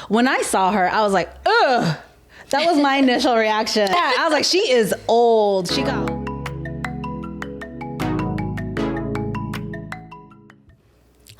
when I saw her, I was like, ugh. That was my initial reaction. Yeah, I was like, she is old. She got...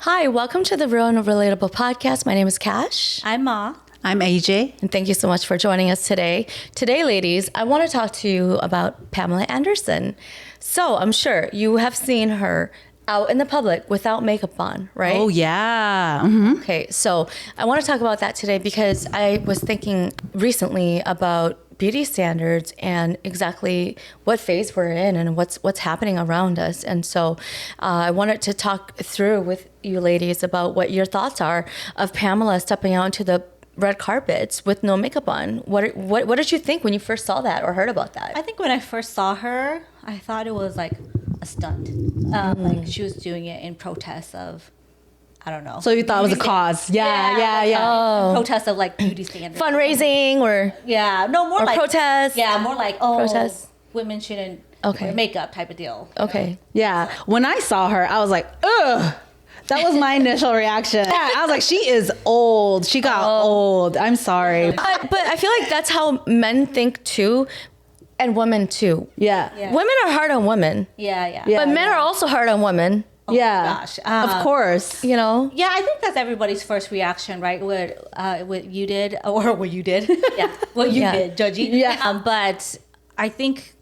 Hi, welcome to the Real and Relatable podcast. My name is Cash. I'm Ma. I'm AJ. And thank you so much for joining us today. Today, ladies, I want to talk to you about Pamela Anderson. So I'm sure you have seen her out in the public without makeup on, right? Oh, yeah. Mm-hmm. Okay, so I want to talk about that today because I was thinking recently about beauty standards and exactly what phase we're in and what's happening around us. And so I wanted to talk through with you ladies about what your thoughts are of Pamela stepping out into the red carpets with no makeup on. What did you think when you first saw that or heard about that? I think when I first saw her, I thought it was like a stunt. Like she was doing it in protest of, I don't know. So you thought it was a cause. Yeah. Oh. Protest of like beauty standards. Fundraising or... Yeah, no, more or like... protest. Yeah, more like, oh, protest. Women shouldn't Okay. wear makeup type of deal. Okay. Yeah. When I saw her, I was like, ugh. That was my initial reaction. Yeah, I was like, she is old. She got old. I'm sorry. But I feel like that's how men think too, and women too. Yeah. Yeah. Women are hard on women. Yeah. Yeah. But men are also hard on women, Oh Yeah. my gosh. Of course. you know? Yeah, I think that's everybody's first reaction, right? What you did, or what you did. Yeah, what you Yeah. did, judgy. Yeah. But I think,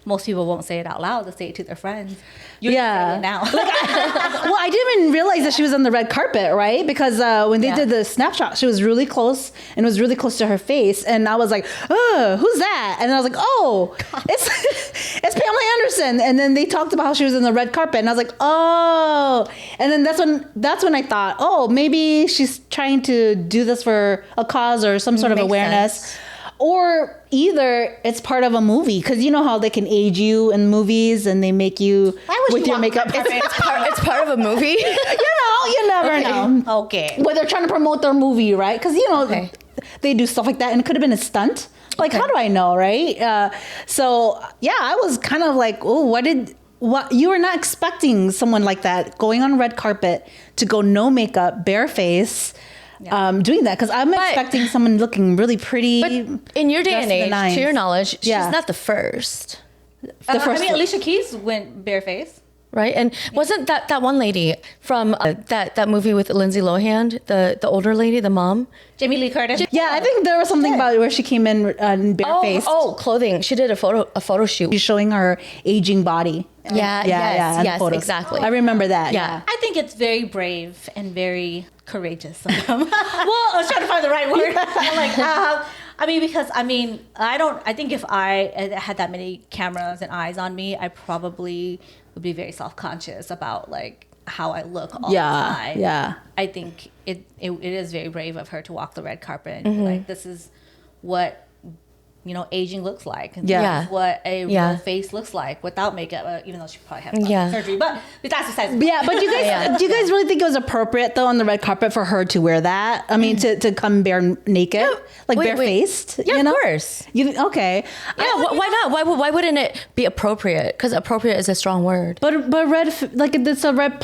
most people won't say it out loud. They'll say it to their friends. You're Yeah. saying it now. Well, I didn't even realize that she was on the red carpet, right? Because when they did the snapshot, she was really close and it was really close to her face. And I was like, oh, who's that? And I was like, oh, it's Pamela Anderson. And then they talked about how she was in the red carpet. And I was like, oh. And then that's when I thought, oh, maybe she's trying to do this for a cause or some sort of Makes awareness. sense. Or either it's part of a movie, because you know how they can age you in movies and they make you with your makeup. It's part of a movie. You never know. Okay. But they're trying to promote their movie, right? Because Okay. they do stuff like that, and it could have been a stunt. Like, how do I know, right? So yeah, I was kind of like, oh, what you were not expecting someone like that going on red carpet to go no makeup, bare face. Doing that because I'm expecting someone looking really pretty. But in your day and dressed in the age, to your 90s. knowledge, she's Yeah. not the first, The first Alicia Keys went bareface. right? And wasn't that one lady from that movie with Lindsay Lohan, the older lady, the mom? Jamie Lee Curtis. Yeah, I think there was something about where she came in barefaced. Clothing. She did a photo shoot. She's showing her aging body. Yeah, in yes, photos. exactly. I remember that. Yeah. I think it's very brave and very courageous of them. Well, I was trying to find the right word. I think if I had that many cameras and eyes on me, I probably would be very self-conscious about like how I look all the time. Yeah. I think it is very brave of her to walk the red carpet and be like, this is what aging looks like. And Yeah. this is what a real face looks like without makeup, even though she probably had surgery. But that's besides. Yeah, but do you guys really think it was appropriate though on the red carpet for her to wear that? I mean, to come bare naked, barefaced. Yeah, of course. Okay. Yeah, why not? Why wouldn't it be appropriate? Because appropriate is a strong word. But it's a red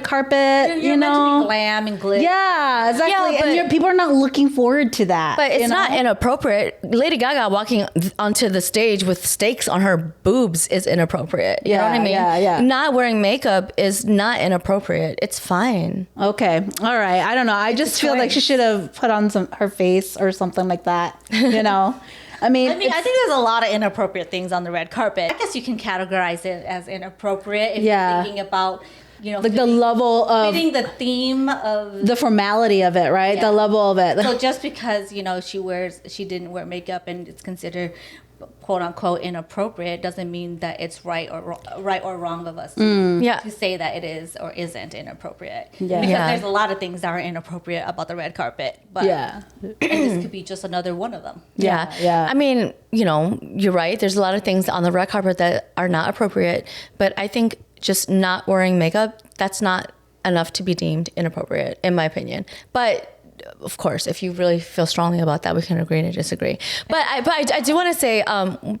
carpet. You're meant to be glam and glitter. Yeah, exactly. Yeah, and people are not looking forward to that. But it's not inappropriate. Lady Gaga walking onto the stage with stakes on her boobs is inappropriate. You know what I mean? Yeah. Not wearing makeup is not inappropriate. It's fine. Okay. All right. I don't know. I just feel like she should have put on her face or something like that. I mean, I think there's a lot of inappropriate things on the red carpet. I guess you can categorize it as inappropriate if you're thinking about, like the level of fitting the theme of the formality of it, right? Yeah. The level of it. So just because she didn't wear makeup and it's considered quote unquote inappropriate doesn't mean that it's right or wrong of us to say that it is or isn't inappropriate. Yeah. Because there's a lot of things that are inappropriate about the red carpet. But and this could be just another one of them. Yeah. I mean, you're right. There's a lot of things on the red carpet that are not appropriate, but I think just not wearing makeup, that's not enough to be deemed inappropriate, in my opinion. But of course, if you really feel strongly about that, we can agree to disagree. But I do want to say,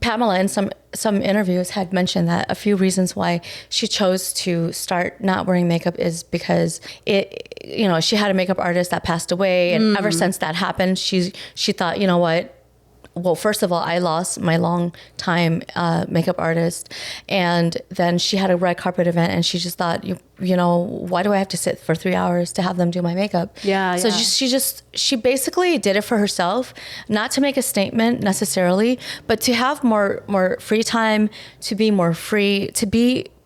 Pamela in some interviews had mentioned that a few reasons why she chose to start not wearing makeup is because she had a makeup artist that passed away, and ever since that happened, she thought, you know what? Well, first of all, I lost my long time makeup artist, and then she had a red carpet event, and she just thought, why do I have to sit for 3 hours to have them do my makeup? Yeah. So she basically did it for herself, not to make a statement necessarily, but to have more free time, to be more free,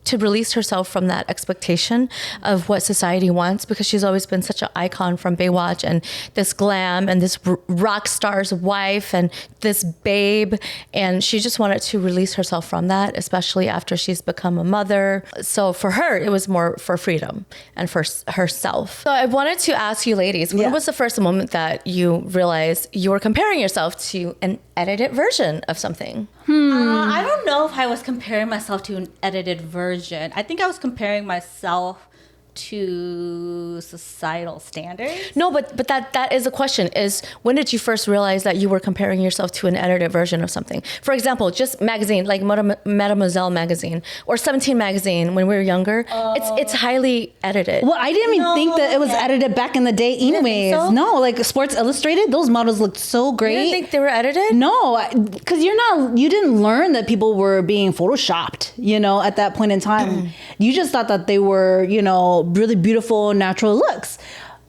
to release herself from that expectation of what society wants, because she's always been such an icon from Baywatch and this glam and this rock star's wife and this babe. And she just wanted to release herself from that, especially after she's become a mother. So for her, it was more for freedom and for herself. So I wanted to ask you ladies, when was the first moment that you realized you were comparing yourself to an edited version of something? I don't know if I was comparing myself to an edited version. I think I was comparing myself to societal standards. No, but that is a question, is when did you first realize that you were comparing yourself to an edited version of something? For example, just magazine, like Mademoiselle magazine or 17 magazine when we were younger, it's highly edited. Well, I didn't even think that it was edited back in the day anyways. So? No, like Sports Illustrated, those models looked so great. You didn't think they were edited? No, because you didn't learn that people were being photoshopped, at that point in time. You just thought that they were, really beautiful natural looks.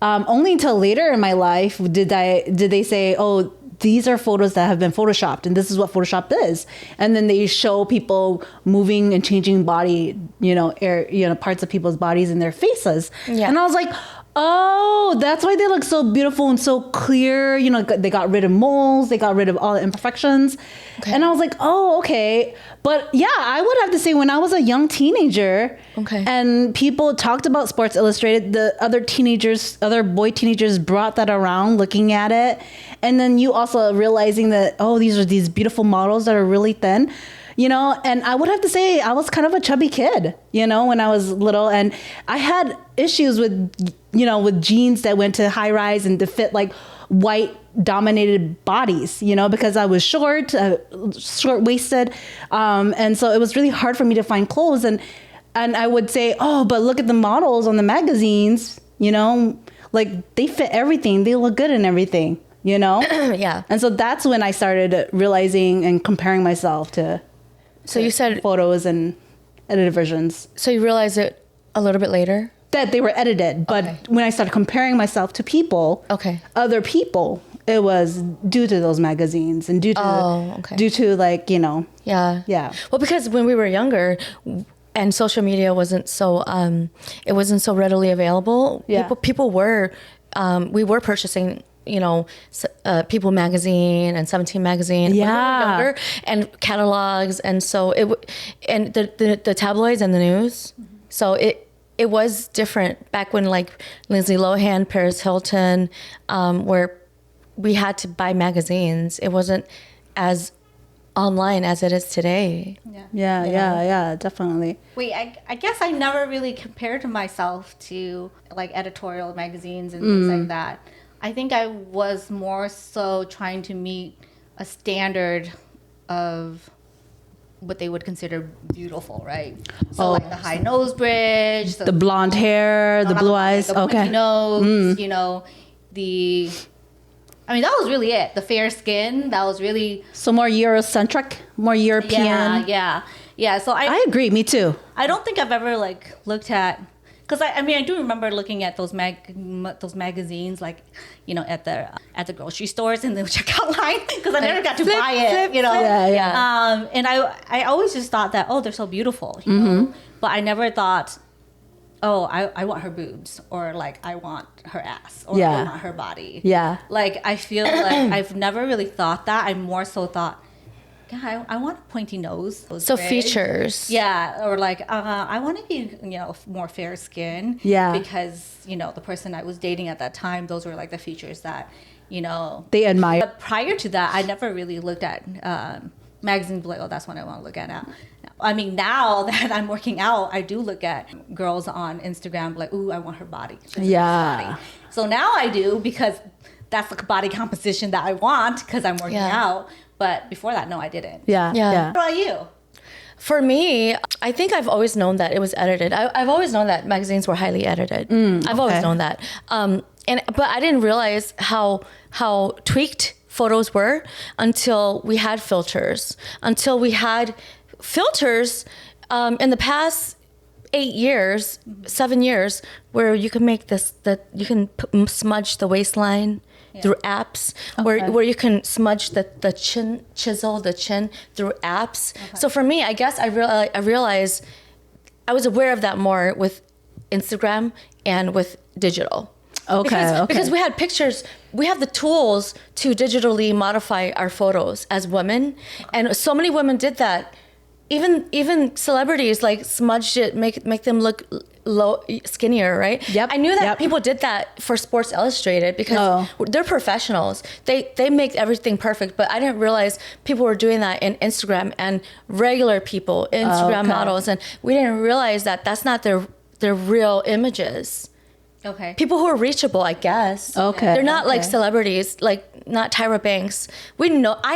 Only until later in my life did they say, oh, these are photos that have been photoshopped and this is what Photoshop is. And then they show people moving and changing body, parts of people's bodies and their faces. Yeah. And I was like, oh, that's why they look so beautiful and so clear. They got rid of moles. They got rid of all the imperfections. Okay. And I was like, oh, okay. But yeah, I would have to say when I was a young teenager and people talked about Sports Illustrated, the other boy teenagers brought that around looking at it. And then you also realizing that, oh, these are these beautiful models that are really thin. And I would have to say I was kind of a chubby kid, when I was little, and I had issues with jeans that went to high rise and to fit like white dominated bodies, because I was short waisted. And so it was really hard for me to find clothes. And I would say, oh, but look at the models on the magazines, like they fit everything. They look good in everything, Yeah. And so that's when I started realizing and comparing myself to you said photos and edited versions. So you realized it a little bit later? That they were edited. But when I started comparing myself to people, other people, it was due to those magazines and due to like, Yeah. Yeah. Well, because when we were younger and social media wasn't so, it wasn't so readily available. Yeah. People were, we were purchasing People magazine and 17 magazine when we were younger, and catalogs, and so and the tabloids and the news. So it was different back when like Lindsay Lohan, Paris Hilton, where we had to buy magazines. It wasn't as online as it is today. Yeah, definitely. Wait, I guess I never really compared myself to like editorial magazines and things like that. I think I was more so trying to meet a standard of what they would consider beautiful, right? So like the high nose bridge, the blonde hair, the blue eyes, the pointy nose, I mean, that was really it. The fair skin, that was really... So more Eurocentric, more European. Yeah. So I agree, me too. I don't think I've ever like looked at... Because I do remember looking at those magazines, like, at the grocery stores in the checkout line, because I never got to buy it, Yeah. And I always just thought that, oh, they're so beautiful, know? But I never thought, oh, I want her boobs, or like I want her ass, or I want her body. Yeah. Like I feel like I've never really thought that. I more so thought, God, I want a pointy nose. So features. Yeah, or like I want to be, more fair skin. Yeah. Because, the person I was dating at that time, those were like the features that, they admire. But prior to that, I never really looked at magazines like, oh, that's what I want to look at now. I mean, now that I'm working out, I do look at girls on Instagram like, ooh, I want her body. Yeah. So now I do, because that's the body composition that I want, because I'm working out. But before that, no, I didn't. Yeah. What about you? For me, I think I've always known that it was edited. I've always known that magazines were highly edited. I've always known that. But I didn't realize how tweaked photos were until we had filters. Until we had filters in the past 8 years, 7 years, where you can make you can smudge the waistline through apps, where you can smudge the chin, chisel the chin through apps. So for me, I guess I realized I was aware of that more with Instagram and with digital. Because we had pictures, we have the tools to digitally modify our photos as women, and so many women did that. Even celebrities like smudged it, make them look skinnier, right? Yep. I knew that people did that for Sports Illustrated because they're professionals. They make everything perfect, but I didn't realize people were doing that in Instagram and regular people, Instagram models, and we didn't realize that that's not their real images. Okay. People who are reachable, I guess. Okay. They're not like celebrities, like not Tyra Banks. I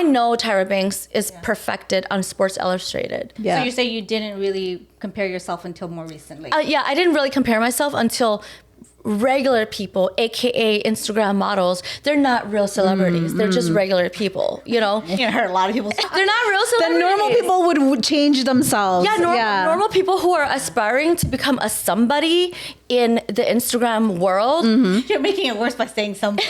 know Tyra Banks is perfected on Sports Illustrated. Yeah. So you say you didn't really compare yourself until more recently. I didn't really compare myself until regular people, aka Instagram models. They're not real celebrities. They're just regular people, you know? You heard a lot of people say They're not real celebrities. The normal people would change themselves. Yeah, normal people who are aspiring to become a somebody in the Instagram world. You're making it worse by saying something.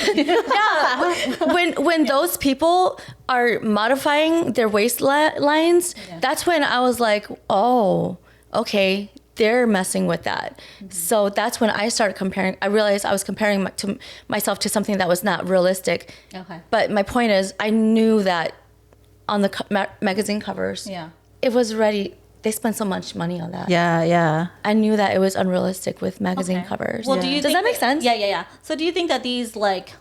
When those people are modifying their waistlines, that's when I was like, oh, okay, they're messing with that. So that's when I started comparing. I realized I was comparing myself to something that was not realistic. Okay. But my point is, I knew that on the magazine covers, it was ready. They spent so much money on that. Yeah. I knew that it was unrealistic with magazine covers. Well, does that make sense? Yeah. So do you think that these like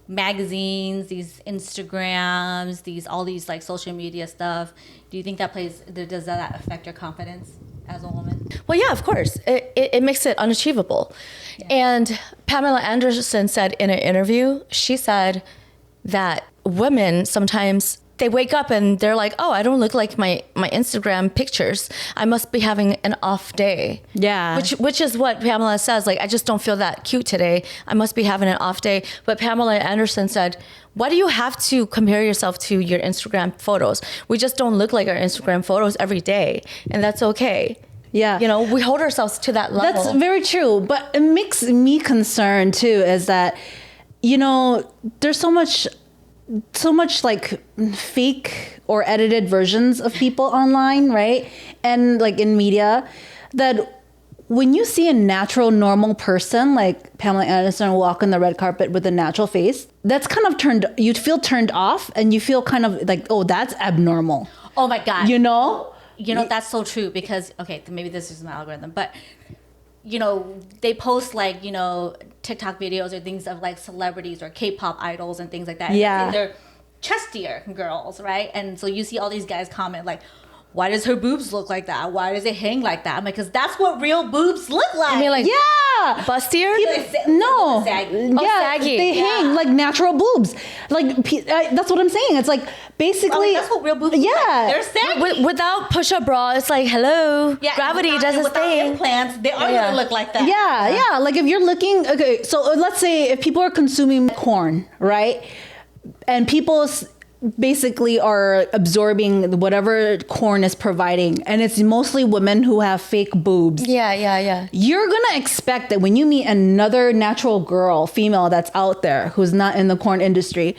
magazines, these Instagrams, all these like social media stuff, do you think does that affect your confidence as a woman? Well, yeah, of course. It makes it unachievable. Yeah. And Pamela Anderson said in an interview, she said that women sometimes, they wake up and they're like, oh, I don't look like my Instagram pictures. I must be having an off day. Yeah. Which is what Pamela says. Like, I just don't feel that cute today. I must be having an off day. But Pamela Anderson said, why do you have to compare yourself to your Instagram photos? We just don't look like our Instagram photos every day. And that's okay. Yeah. You know, we hold ourselves to that level. That's very true. But it makes me concerned too, is that, you know, there's so much like fake or edited versions of people online, right? And like in media, that when you see a natural, normal person like Pamela Anderson walk on the red carpet with a natural face, that's kind of you feel turned off, and you feel kind of like, oh, that's abnormal. Oh my God. You know, that's so true, because, okay, maybe this is my algorithm, but you know, they post like, you know, TikTok videos or things of like celebrities or K-pop idols and things like that. Yeah. And they're chestier girls, right? And so you see all these guys comment like, why does her boobs look like that? Why does it hang like that? I'm like, because that's what real boobs look like. I mean, like, yeah, bustier? No, saggy. Saggy. They hang like natural boobs. Like that's what I'm saying. It's like basically that's what real boobs look like. They're saggy. Without push-up bra, it's like, hello, gravity does its thing. Implants, they are gonna look like that. Yeah. Like if you're looking, okay, so let's say if people are consuming corn, right, and people basically are absorbing whatever corn is providing, and it's mostly women who have fake boobs. Yeah. You're gonna expect that when you meet another natural girl, female that's out there who's not in the corn industry,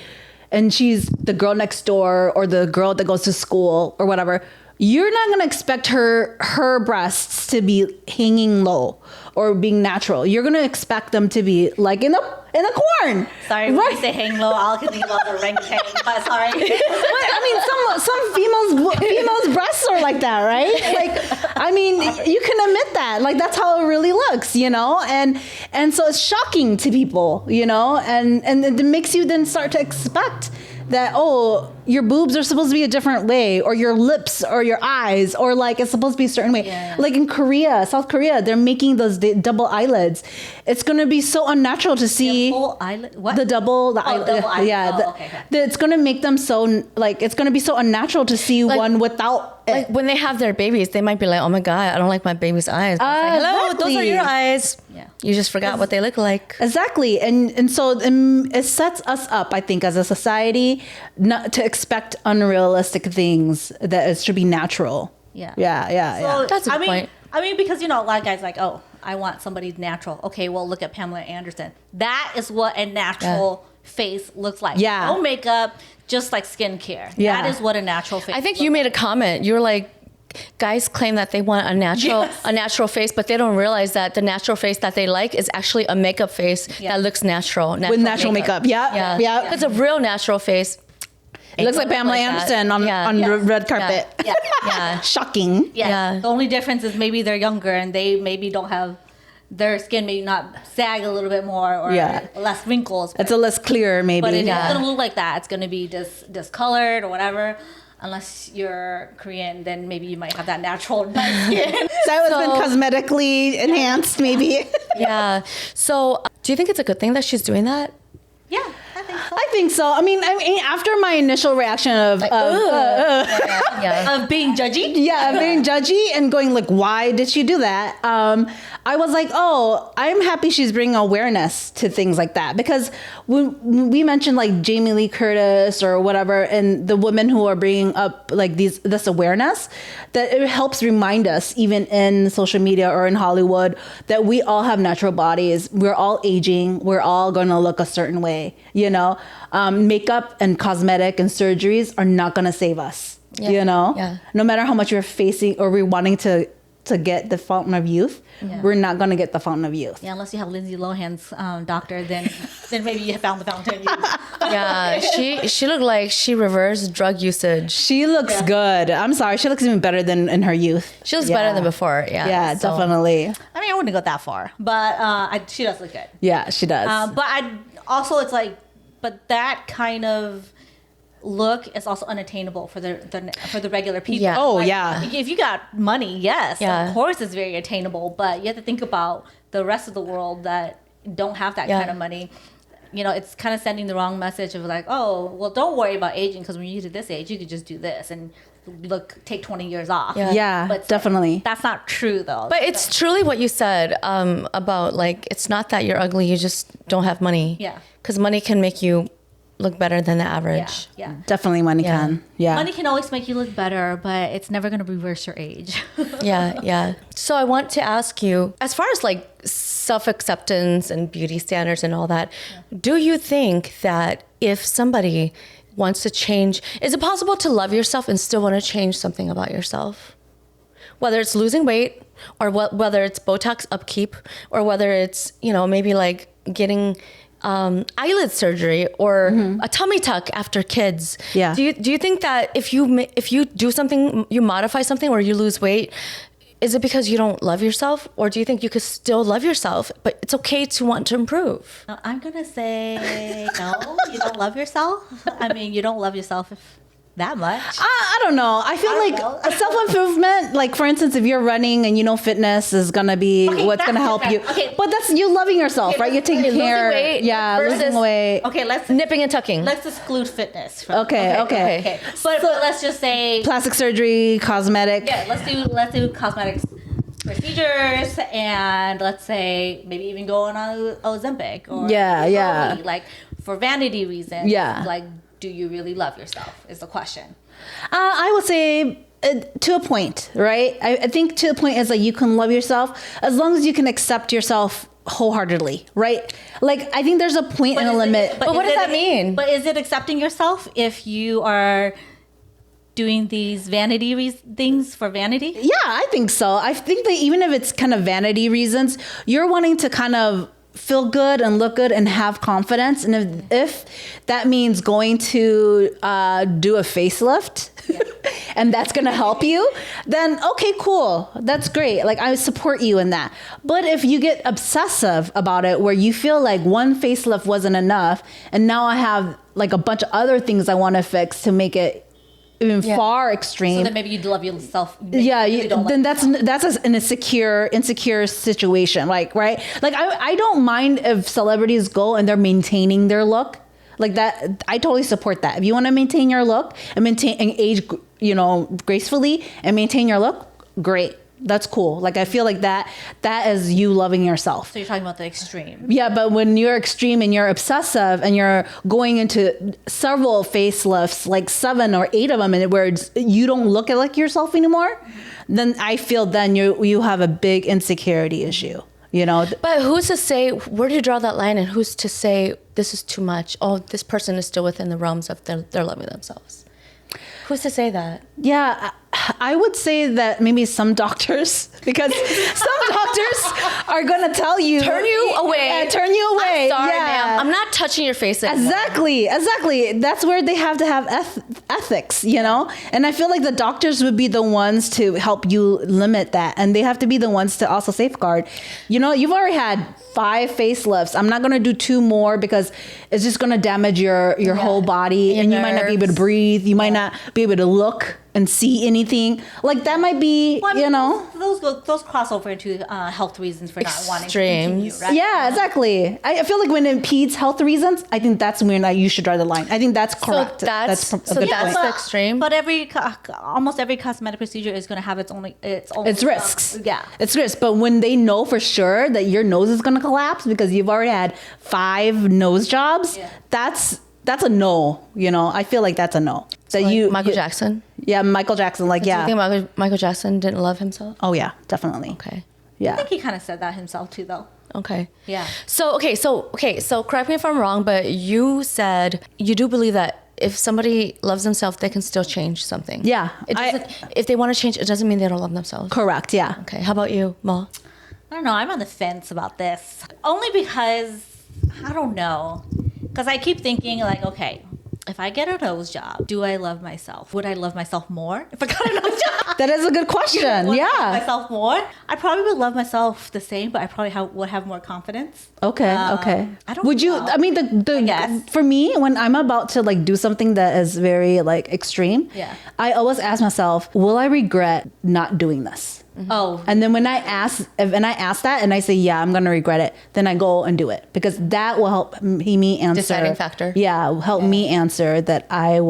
and she's the girl next door or the girl that goes to school or whatever, you're not gonna expect her breasts to be hanging low or being natural. You're gonna expect them to be like in the corn. Sorry, when you say hang low, I'll think about the orangutan. But sorry. I mean, some females' breasts are like that, right? Like, I mean, you can admit that. Like, that's how it really looks, you know? And so it's shocking to people, you know? And it makes you then start to expect that, oh, your boobs are supposed to be a different way, or your lips or your eyes, or like it's supposed to be a certain way. Yeah. Like in Korea, South Korea, they're making those double eyelids. It's going to be so unnatural to see Full eyelid? What? the double double eyelid. yeah, Okay. it's going to make them so like it's going to be so unnatural to see one without it. Like when they have their babies, they might be like, "Oh my god, I don't like my baby's eyes." But it's like, hello, those are exactly. your eyes. Yeah. You just forgot what they look like. Exactly. And so it sets us up, I think, as a society, not to expect unrealistic things, that it should be natural. Yeah. Yeah. That's a good point. I mean, because, a lot of guys like, oh, I want somebody natural. Okay, well, look at Pamela Anderson. That is what a natural face looks like. Yeah. No makeup, just like skincare. Yeah. That is what a natural face I think you made a comment. You were like, guys claim that they want a natural face, but they don't realize that the natural face that they like is actually a makeup face that looks natural. With natural makeup. Yeah. It's a real natural face. It looks like Pamela Anderson on the red carpet. Yeah. Shocking. Yeah. The only difference is maybe they're younger and they maybe don't have, their skin may not sag a little bit more or less wrinkles. It's a less clear, maybe. But it's going to look like that. It's going to be discolored or whatever. Unless you're Korean, then maybe you might have that natural nice skin. So it's been cosmetically enhanced, maybe. Yeah. So do you think it's a good thing that she's doing that? Yeah, I think so. I think so. I mean, after my initial reaction of Of being judgy? yeah, being judgy and going like, why did she do that? I was like, oh, I'm happy she's bringing awareness to things like that, because when we mentioned like Jamie Lee Curtis or whatever, and the women who are bringing up like this awareness, that it helps remind us, even in social media or in Hollywood, that we all have natural bodies. We're all aging. We're all going to look a certain way. Makeup and cosmetic and surgeries are not going to save us. No matter how much we're facing or we're wanting to get the fountain of youth, we're not going to get the fountain of youth. Yeah, unless you have Lindsay Lohan's doctor, then maybe you have found the fountain of youth. Yeah, she looked like she reversed drug usage. She looks good. I'm sorry, she looks even better than in her youth. She looks better than before. Yeah, definitely. I mean, I wouldn't go that far, but she does look good. Yeah, she does. But it's like, but that kind of look is also unattainable for the regular people. Yeah. Oh, Like, yeah. If you got money, yes, of course it's very attainable. But you have to think about the rest of the world that don't have that kind of money. It's kind of sending the wrong message of like, oh, well, don't worry about aging, because when you get to this age, you could just do this and take 20 years off. Yeah, but definitely. That's not true though. But it's truly what you said about like, it's not that you're ugly, you just don't have money. Yeah. Because money can make you look better than the average. Yeah. Definitely money can. Yeah. Money can always make you look better, but it's never going to reverse your age. Yeah. So I want to ask you, as far as like self-acceptance and beauty standards and all that, do you think that if somebody wants to change, is it possible to love yourself and still want to change something about yourself? Whether it's losing weight, or whether it's Botox upkeep, or whether it's, maybe like getting eyelid surgery or a tummy tuck after kids. Yeah. Do you think that if you do something, you modify something, or you lose weight, is it because you don't love yourself, or do you think you could still love yourself, but it's okay to want to improve? I'm going to say no, you don't love yourself. I mean, you don't love yourself that much. I don't know. I feel like a self-improvement, like for instance, if you're running and fitness is going to be what's going to help you. Okay. But that's you loving yourself, right? You're taking care. Losing weight losing weight. Okay, let's nipping and tucking. Let's exclude fitness. Okay. But let's just say plastic surgery, cosmetic. Yeah, let's do cosmetics procedures, and let's say maybe even go on Ozempic or Wegovy, like for vanity reasons. Yeah. Like, do you really love yourself is the question. I would say to a point, right? I think to a point is like you can love yourself as long as you can accept yourself wholeheartedly, right? Like I think there's a point and a limit. But what does that mean? But is it accepting yourself if you are doing these vanity things for vanity? Yeah, I think so. I think that even if it's kind of vanity reasons, you're wanting to kind of feel good and look good and have confidence, and if that means going to do a facelift, and that's gonna help you, then okay, cool, that's great. Like, I support you in that. But if you get obsessive about it, where you feel like one facelift wasn't enough, and now I have like a bunch of other things I want to fix to make it even far extreme. So then maybe you love yourself. Then that's an insecure situation. Like, right? Like, I don't mind if celebrities go and they're maintaining their look. Like that, I totally support that. If you want to maintain your look and age, gracefully and maintain your look, great. That's cool. Like, I feel like that is you loving yourself. So you're talking about the extreme. Yeah, but when you're extreme and you're obsessive and you're going into several facelifts, like 7 or 8 of them, and where you don't look like yourself anymore, then I feel then you have a big insecurity issue. But who's to say, where do you draw that line, and who's to say this is too much? Oh, this person is still within the realms of they're loving themselves. Who's to say that? Yeah, I would say that maybe some doctors, because some doctors are going to tell you. Turn you away. Turn you away. I'm sorry, ma'am. I'm not touching your face anymore. Exactly. That's where they have to have ethics, And I feel like the doctors would be the ones to help you limit that. And they have to be the ones to also safeguard. You've already had 5 facelifts. I'm not going to do 2 more because it's just going to damage your whole body. And you might not be able to breathe. You might not be able to look and see anything. Like, that might be, Those cross over into health reasons for not wanting to continue, right? Yeah, exactly. I feel like when it impedes health reasons, I think that's when you should draw the line. I think that's correct. That's the extreme. But almost every cosmetic procedure is going to have its risks. Yeah. It's risks. But when they know for sure that your nose is going to collapse because you've already had 5 nose jobs, that's a no. I feel like that's a no. Michael Jackson? Yeah, Michael Jackson. Do you think Michael Jackson didn't love himself? Oh, yeah, definitely. Okay. Yeah. I think he kind of said that himself too, though. Okay. Yeah. So correct me if I'm wrong, but you said you do believe that if somebody loves themselves, they can still change something. Yeah. If they want to change, it doesn't mean they don't love themselves. Correct, yeah. Okay. How about you, Ma? I don't know. I'm on the fence about this. Only because, I don't know. Because I keep thinking, like, okay, if I get a nose job, do I love myself? Would I love myself more if I got a nose job? That is a good question. Would Yeah. I love myself more? I probably would love myself the same, but I probably would have more confidence. Okay. I don't Would you? know. I mean, I guess. for me, when I'm about to do something that is very extreme, I always ask myself, will I regret not doing this? Mm-hmm. Oh. And then when I ask that and I say, yeah, I'm going to regret it, then I go and do it, because that will help me answer. Deciding factor. Yeah. Will help me answer that I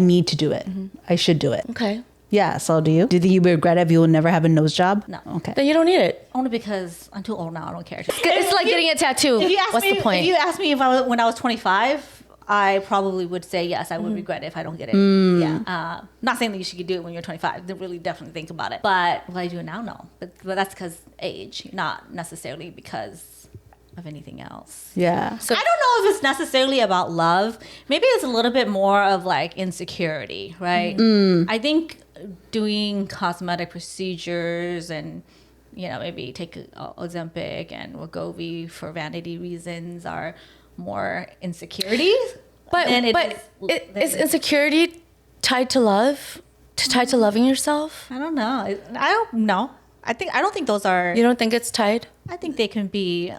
need to do it. Mm-hmm. I should do it. Okay. Yeah. So do you? Do you think you regret it if you will never have a nose job? No. Okay. Then you don't need it. Only because I'm too old now. I don't care. It's like getting a tattoo. What's the point? If you asked me when I was 25, I probably would say yes. I would regret it if I don't get it. Yeah. Not saying that you should do it when you're 25. Really, definitely think about it. But will I do it now? No. But that's because age, not necessarily because of anything else. Yeah. So I don't know if it's necessarily about love. Maybe it's a little bit more of insecurity, right? I think doing cosmetic procedures and maybe take Ozempic and Wegovy for vanity reasons are more insecurities. But is insecurity tied to love? Tied to loving yourself? I don't know. I don't know. I don't think those are. You don't think it's tied? I think they can be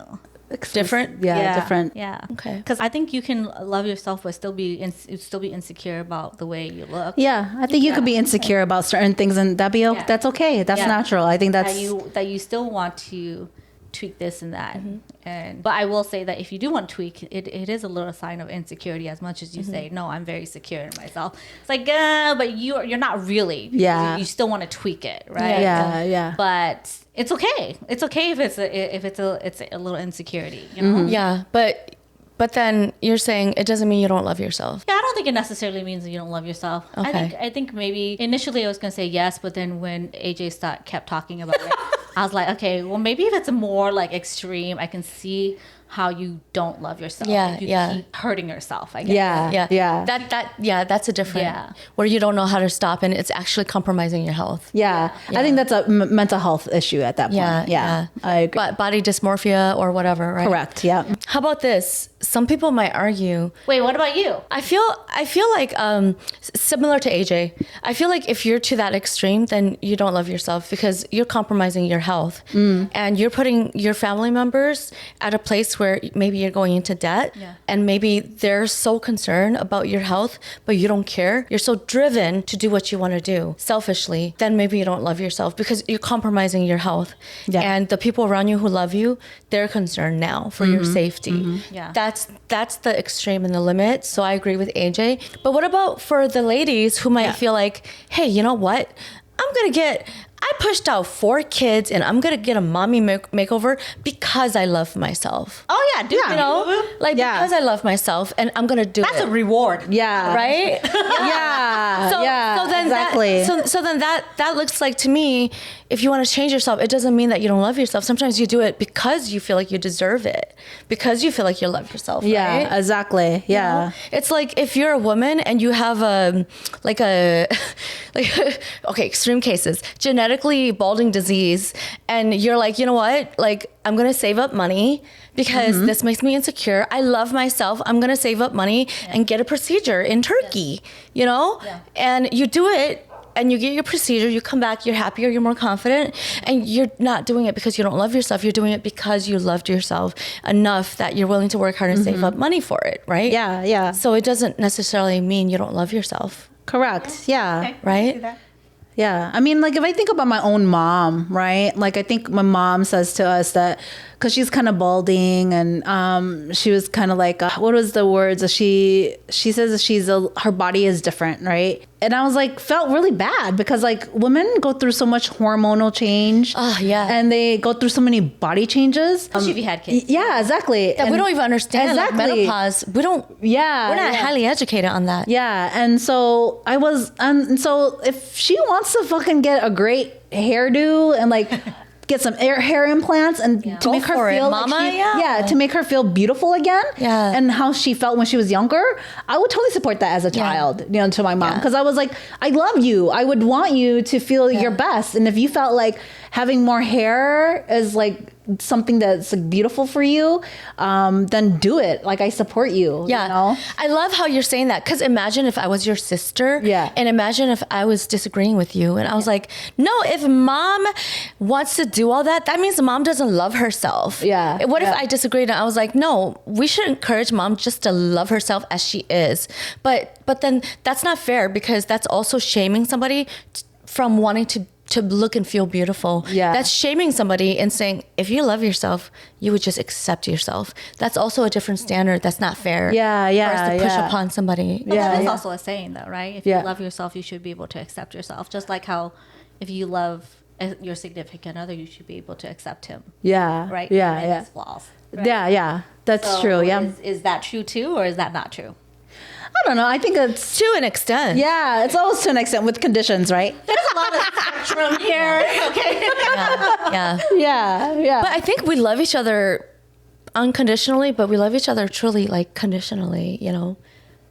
different. Yeah, different. Yeah. Okay. Because I think you can love yourself but still be insecure about the way you look. Yeah, I think you could be insecure about certain things, and that's okay. That's natural. I think that's that you still want to tweak this and that. But I will say that if you do want to tweak, it is a little sign of insecurity, as much as you say, no, I'm very secure in myself. It's like, but you're not really. Yeah. You still want to tweak it, right? Yeah. But it's okay. It's okay if it's a little insecurity, Yeah, but then you're saying it doesn't mean you don't love yourself. Yeah, I don't think it necessarily means that you don't love yourself. Okay. I think maybe initially I was gonna say yes, but then when AJ kept talking about it, I was like, okay, well maybe if it's more extreme, I can see how you don't love yourself. Yeah, you yeah. keep hurting yourself, I guess. That's a different where you don't know how to stop, and it's actually compromising your health. I think that's a mental health issue at that point. I agree. But body dysmorphia or whatever, right? Correct. Yeah. How about this? Some people might argue. Wait, what about you? I feel like similar to AJ. I feel like if you're to that extreme, then you don't love yourself because you're compromising your health, and you're putting your family members at a place where maybe you're going into debt, and maybe they're so concerned about your health, but you don't care. You're so driven to do what you want to do selfishly. Then maybe you don't love yourself because you're compromising your health, and the people around you who love you, they're concerned now for your safety. That's the extreme and the limit. So I agree with AJ. But what about for the ladies who might feel like, hey, you know what? I pushed out 4 kids and I'm going to get a mommy makeover because I love myself. Oh yeah, dude. You know, like because I love myself and I'm going to do That's it. a reward. Yeah. Right? So then exactly. that looks like to me, if you want to change yourself, it doesn't mean that you don't love yourself. Sometimes you do it because you feel like you deserve it, because you feel like you love yourself. Yeah, right? exactly. Yeah. You know? It's like if you're a woman and you have extreme cases, genetically balding disease, and you're like, you know what? Like, I'm going to save up money because this makes me insecure. I love myself. I'm going to save up money and get a procedure in Turkey, you know? Yeah. And you do it and you get your procedure, you come back, you're happier, you're more confident, and you're not doing it because you don't love yourself. You're doing it because you loved yourself enough that you're willing to work hard and save up money for it, right? Yeah. So it doesn't necessarily mean you don't love yourself. Correct. Yeah. Okay. Right? Yeah. I mean, like if I think about my own mom, right? Like I think my mom says to us that because she's kind of balding and she was kind of like, what was the words? She says that her body is different, right? And I was like, felt really bad because like women go through so much hormonal change. Oh, yeah. And they go through so many body changes. Especially if you had kids. Yeah, exactly. That we don't even understand. Exactly. Like menopause. We're not highly educated on that. Yeah. And so so if she wants to fucking get a great hairdo and like get some hair implants and to make her feel to make her feel beautiful again and how she felt when she was younger, I would totally support that as a child, you know, to my mom, because I was like, I love you, I would want you to feel your best, and if you felt like having more hair is like something that's like beautiful for you, then do it. Like I support you. Yeah. You know? I love how you're saying that, because imagine if I was your sister. Yeah. And imagine if I was disagreeing with you and I was like, no, if mom wants to do all that, that means mom doesn't love herself. Yeah. What if I disagreed and I was like, no, we should encourage mom just to love herself as she is. But then that's not fair, because that's also shaming somebody from wanting to look and feel beautiful. Yeah. That's shaming somebody and saying, if you love yourself, you would just accept yourself. That's also a different standard. That's not fair. For us to push upon somebody. But that is also a saying though, right? If you love yourself, you should be able to accept yourself. Just like how if you love your significant other, you should be able to accept him. Yeah. Right? And his flaws. Right? Yeah. That's true. Yeah. Is that true too, or is that not true? I don't know. I think it's to an extent. Yeah, it's always to an extent with conditions, right? There's a lot of spectrum here. Okay. Yeah. But I think we love each other unconditionally, but we love each other truly, like conditionally, you know,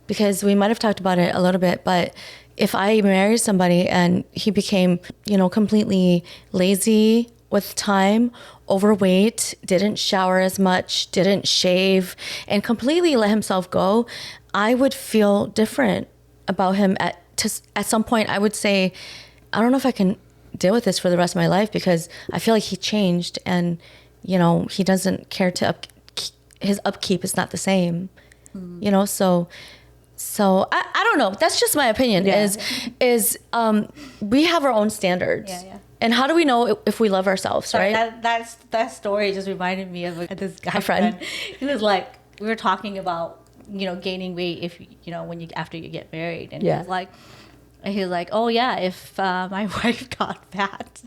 because we might have talked about it a little bit, but if I married somebody and he became, you know, completely lazy with time, overweight, didn't shower as much, didn't shave, and completely let himself go, I would feel different about him. At some point, I would say, I don't know if I can deal with this for the rest of my life, because I feel like he changed and, you know, he doesn't care to his upkeep is not the same, you know, so I don't know. That's just my opinion. Is we have our own standards. Yeah. And how do we know if we love ourselves, right? That story just reminded me of this guy friend. He was like, we were talking about, you know, gaining weight if, you know, after you get married. And he was like, oh yeah, if my wife got fat,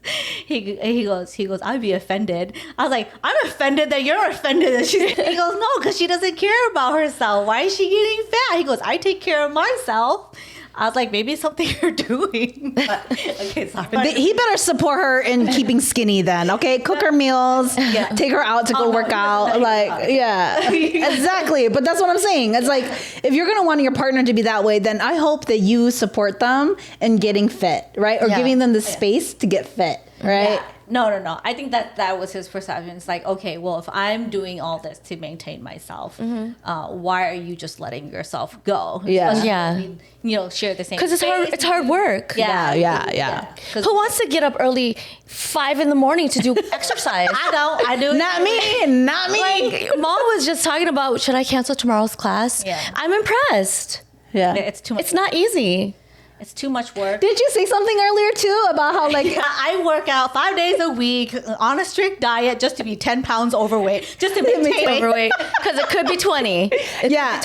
he goes, I'd be offended. I was like, I'm offended that you're offended. He goes, no, because she doesn't care about herself. Why is she getting fat? He goes, I take care of myself. I was like, maybe it's something you're doing. But, okay, sorry. He better support her in keeping skinny then, okay? Cook her meals, take her out to go work out. Like, yeah, exactly. But that's what I'm saying. It's like, if you're going to want your partner to be that way, then I hope that you support them in getting fit, right? Or giving them the space to get fit, right? Yeah. No. I think that was his perception. It's like, okay, well, if I'm doing all this to maintain myself, why are you just letting yourself go? Yeah. Share the same. Because it's hard work. Yeah. Who wants to get up early 5 a.m. to do exercise? I do. Not me. Like, Mom was just talking about, should I cancel tomorrow's class? Yeah. I'm impressed. Yeah. It's too much. It's not easy. It's too much work. Did you say something earlier too about how like I work out 5 days a week on a strict diet just to be 10 pounds overweight, just to maintain Overweight, because it could be 20. yeah.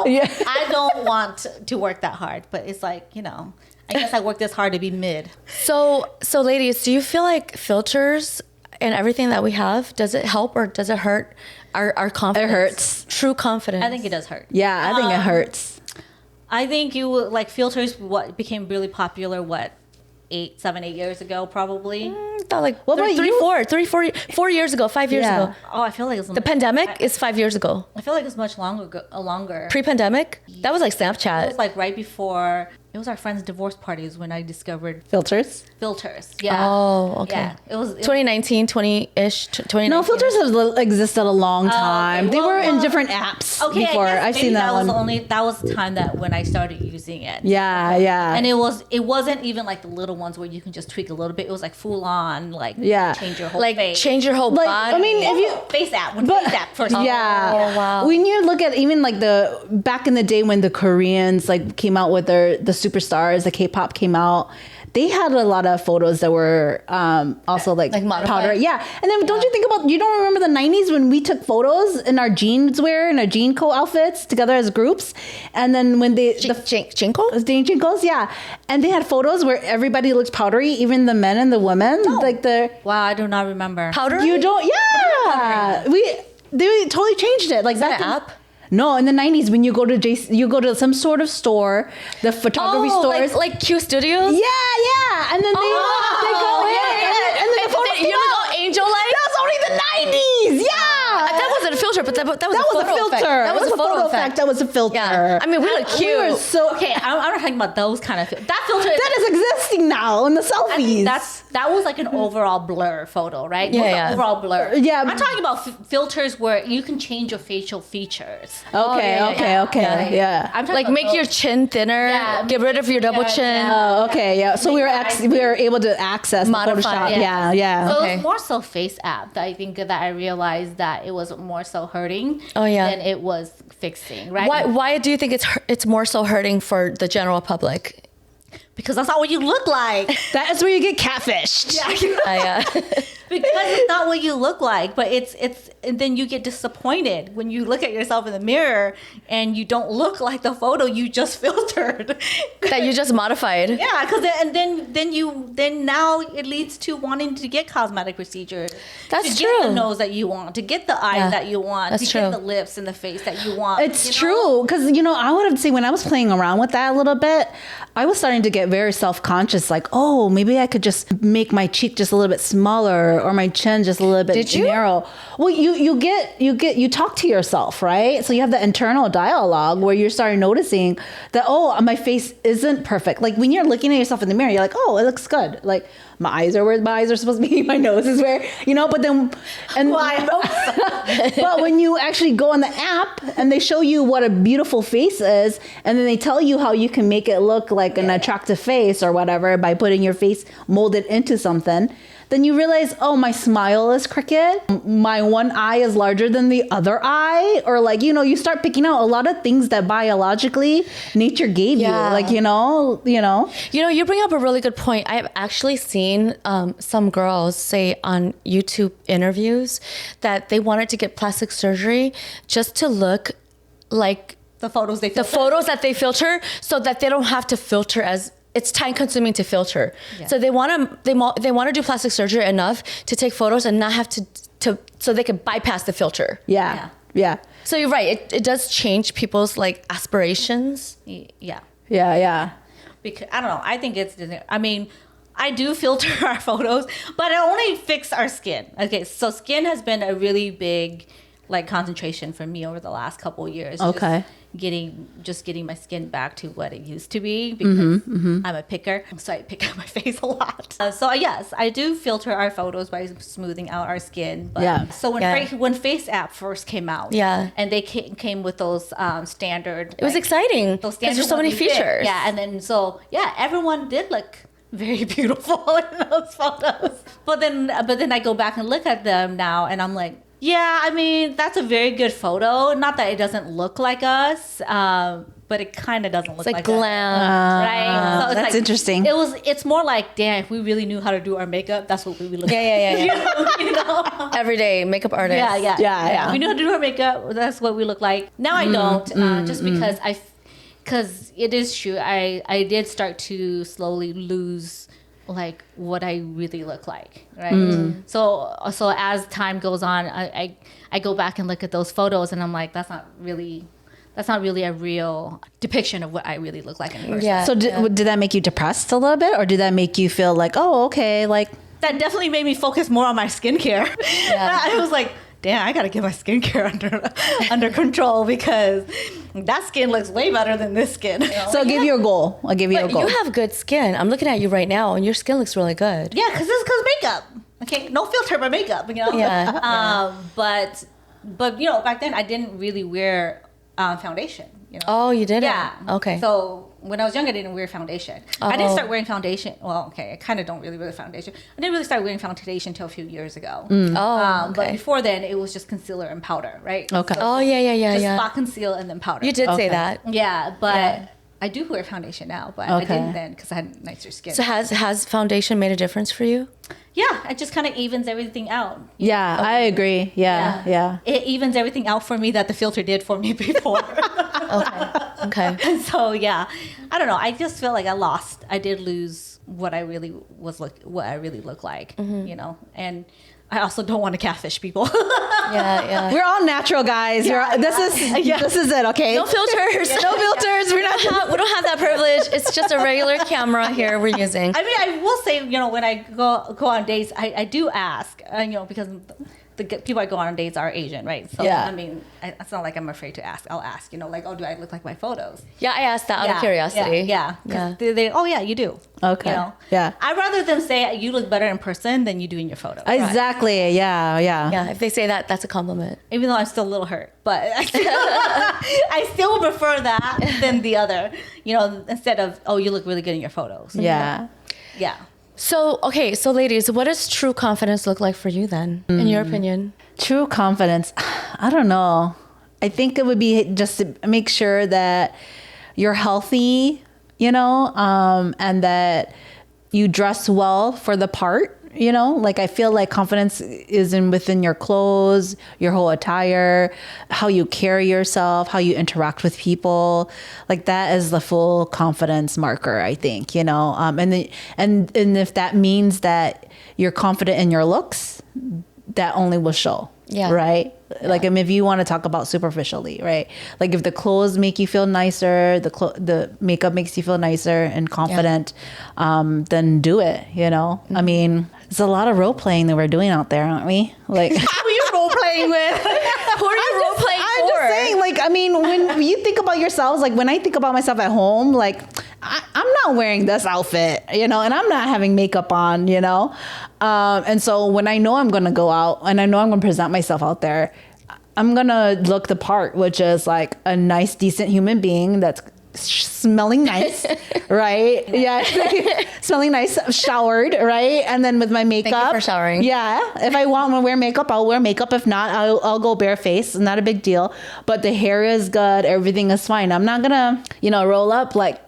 I don't want to work that hard, but it's like, I guess I work this hard to be mid. So ladies, do you feel like filters and everything that we have, does it help or does it hurt our confidence? It hurts. True confidence. I think it does hurt. Yeah, I think it hurts. I think filters became really popular 7, 8 years ago probably. Thought like What about 4 years ago, 5 years ago. Oh, I feel like it's The pandemic is 5 years ago. I feel like it's much longer. Pre-pandemic, that was like It Snapchat. was like right before. It was our friends' divorce parties when I discovered Filters? filters. Yeah. Oh, okay. Yeah. It was 2019, 20-ish, 2019. No, filters have existed a long time. okay. They were in Well, different apps Okay, before. I guess I've maybe seen that was one. that was the time that when I started using it. Yeah. And it wasn't even like the little ones where you can just tweak a little bit. It was like full on, like change your whole like face. change your whole Like, body. I mean, if you face app first. yeah. Oh, wow. When you look at even like back in the day when the Koreans like came out with the superstars, the K-pop came out, they had a lot of photos that were also like modified? powder. Yeah. And then you don't remember the 90s when we took photos in our jeanswear and our jean coat outfits together as groups? And then when Jinko? Jinkos, yeah. And they had photos where everybody looked powdery, even the men and the women. Like Wow, I do not remember. Powder? you don't, yeah. They totally changed it. Like that back an in- app? No, in the 90s when you go to some sort of store, the photography stores. like Q Studios? Yeah. And then they go in and then the photos You come know, out. angel light? That's only the 90s. Yeah. That wasn't a filter, but that was That a was a photo filter. effect. That was a photo effect. That was a filter. Yeah. I mean, we look cute. We were so Okay, I'm not talking about those kind of that filter. that is existing now in the I think selfies. that was like an overall blur photo, right? Yeah, It was an yeah. overall blur. Yeah. I'm talking about filters where you can change your facial features. Okay. Yeah. I'm talking Like about make those. your chin thinner, Yeah, get rid of your double chin. Oh, okay, yeah. So we were able to access the Modify, Photoshop. Yeah. So Okay. it was more so face app that I think that I realized that it was more so hurting than it was fixing, right? Why do you think it's more so hurting for the general public? Because that's not what you look like. That is where you get catfished. Yeah. Because it's not what you look like, but it's and then you get disappointed when you look at yourself in the mirror and you don't look like the photo you just filtered. That you just modified. Yeah, because then now it leads to wanting to get cosmetic procedures. That's to get true. the nose that you want, to get the eyes Yeah, that you want, that's to true. get the lips and the face that you want. It's true because I would say when I was playing around with that a little bit, I was starting to get very self-conscious. Like, oh, maybe I could just make my cheek just a little bit smaller or my chin just a little bit Did you? narrow. Well, you talk to yourself, right? So you have the internal dialogue where you're starting noticing that my face isn't perfect. Like when you're looking at yourself in the mirror, you're like, oh, it looks good. Like my eyes are where my eyes are supposed to be. My nose is where, but then, but when you actually go on the app and they show you what a beautiful face is, and then they tell you how you can make it look like an attractive face or whatever by putting your face molded into something, then you realize, oh, my smile is crooked. My one eye is larger than the other eye. Or you start picking out a lot of things that biologically nature gave you. You bring up a really good point. I've actually seen some girls say on YouTube interviews that they wanted to get plastic surgery just to look like the photos they the photos that they filter, so that they don't have to filter as it's time consuming to filter. Yeah. So they want to do plastic surgery enough to take photos and not have to so they can bypass the filter. Yeah. So you're right. It does change people's aspirations. Yeah. Yeah. because I don't know. I think it's, I mean, I do filter our photos, but I only fix our skin. Okay, so skin has been a really big like concentration for me over the last couple of years. Okay. Just getting my skin back to what it used to be, because I'm a picker, so I pick out my face a lot. So yes, I do filter our photos by smoothing out our skin. But, so when Face app first came out, and they came with those standard. It was exciting. Those because there's so many features. Yeah, and then everyone did look very beautiful in those photos. But then I go back and look at them now, and I'm like, yeah, I mean, that's a very good photo. Not that it doesn't look like us, but it kind of doesn't look like it's like glam, right? So that's interesting. It's more like, damn, if we really knew how to do our makeup, that's what we would look like. Yeah. You know? Everyday makeup artist. Yeah. We knew how to do our makeup. That's what we look like. Now I don't, just because because it is true. I did start to slowly lose like what I really look like, right? So as time goes on, I go back and look at those photos, and I'm like, that's not really a real depiction of what I really look like in person. Yeah. So did that make you depressed a little bit, or did that make you feel like, oh, okay, like that definitely made me focus more on my skincare. Yeah. I was like, damn, I gotta get my skincare under control, because that skin looks way better than this skin. So I'll give you a goal. You have good skin. I'm looking at you right now, and your skin looks really good. Yeah, because makeup. Okay, no filter but makeup. You know. Yeah. But you know, back then I didn't really wear foundation. You know? Oh, you didn't? Yeah. Okay. So when I was younger, I didn't wear foundation. I didn't start wearing foundation. Well, okay, I kind of don't really wear foundation. I didn't really start wearing foundation until a few years ago. But before then, it was just concealer and powder, right? Okay. So just spot conceal and then powder. You did say that. Yeah, but I do wear foundation now, but I didn't then because I had nicer skin. So has foundation made a difference for you? Yeah, it just kind of evens everything out. Yeah, I agree. Yeah. It evens everything out for me that the filter did for me before. Okay. And so I don't know. I just feel like I did lose what I really look like, you know, and I also don't want to catfish people. Yeah. We're all natural guys. This is it. Okay. No filters. No filters. We don't have that privilege. It's just a regular camera here we're using. I mean, I will say, you know, when I go on dates, I do ask, you know, because the people I go on dates are Asian, right? So, I mean, it's not like I'm afraid to ask. I'll ask, you know, like, oh, do I look like my photos? Yeah, I asked that out of curiosity. Yeah. Oh, yeah, you do. Okay. You know? Yeah. I'd rather them say you look better in person than you do in your photos. Exactly. Right. Yeah. Yeah, if they say that, that's a compliment. Even though I'm still a little hurt, but I still prefer that than the other, you know, instead of, oh, you look really good in your photos. Yeah. Yeah. So ladies, what does true confidence look like for you then, in your opinion? True confidence. I don't know. I think it would be just to make sure that you're healthy, you know, and that you dress well for the part, you know, like I feel like confidence is within your clothes, your whole attire, how you carry yourself, how you interact with people. Like that is the full confidence marker, I think, you know, and if that means that you're confident in your looks, that only will show. Yeah. Right. Yeah. Like, I mean, if you want to talk about superficially, right? Like if the clothes make you feel nicer, the makeup makes you feel nicer and confident, then do it, you know? I mean, it's a lot of role playing that we're doing out there, aren't we? Like, Who are you role playing with? Who are you role playing for? I'm just saying, like, I mean, when you think about yourselves, like when I think about myself at home, like I'm not wearing this outfit, you know, and I'm not having makeup on, you know? And so when I know I'm going to go out and I know I'm going to present myself out there, I'm going to look the part, which is like a nice, decent human being that's smelling nice, right? Yeah. Smelling nice, showered, right? And then with my makeup. Thank you for showering. Yeah. If I want to wear makeup, I'll wear makeup. If not, I'll go bare face. Not a big deal. But the hair is good. Everything is fine. I'm not going to, you know, roll up like